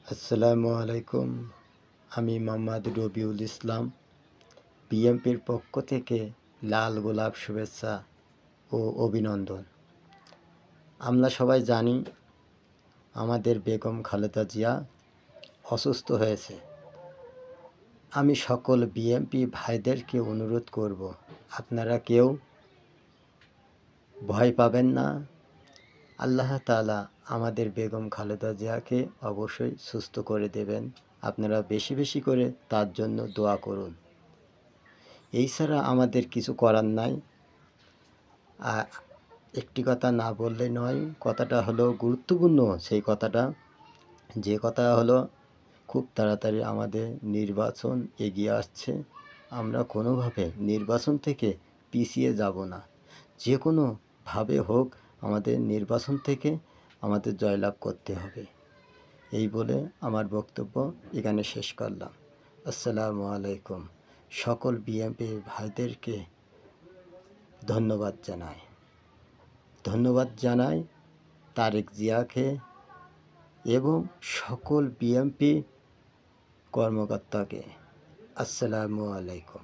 আসসালামু আলাইকুম। আমি মোহাম্মদ রবিউল ইসলাম। বিএনপির পক্ষ থেকে লাল গোলাপ শুভেচ্ছা ও অভিনন্দন। আমরা সবাই জানি আমাদের বেগম খালেদা জিয়া অসুস্থ হয়েছে। আমি সকল বিএনপি ভাইদেরকে অনুরোধ করব, আপনারা কেউ ভয় পাবেন না। আল্লাহ তাআলা আমাদের বেগম খালেদা জিয়াকে অবশ্যই সুস্থ করে দেবেন। আপনারা বেশি বেশি করে তার জন্য দোয়া করুন। এই ছাড়া আমাদের কিছু করার নাই। একটি কথা না বললে নয়, কথাটা হলো গুরুত্বপূর্ণ। সেই কথাটা, যে কথা হলো, খুব তাড়াতাড়ি আমাদের নির্বাচন এগিয়ে আসছে। আমরা কোনোভাবে নির্বাচন থেকে পিছিয়ে যাব না। যে কোনোভাবে হোক আমাদের নির্বাচন থেকে আমাদের জয়লাভ করতে হবে। এই বলে আমার বক্তব্য এখানে শেষ করলাম। আসসালামু আলাইকুম। সকল বিএনপি ভাইদেরকে ধন্যবাদ জানাই তারেক জিয়াকে এবং সকল বিএনপি কর্মকর্তাকে। আসসালামু আলাইকুম।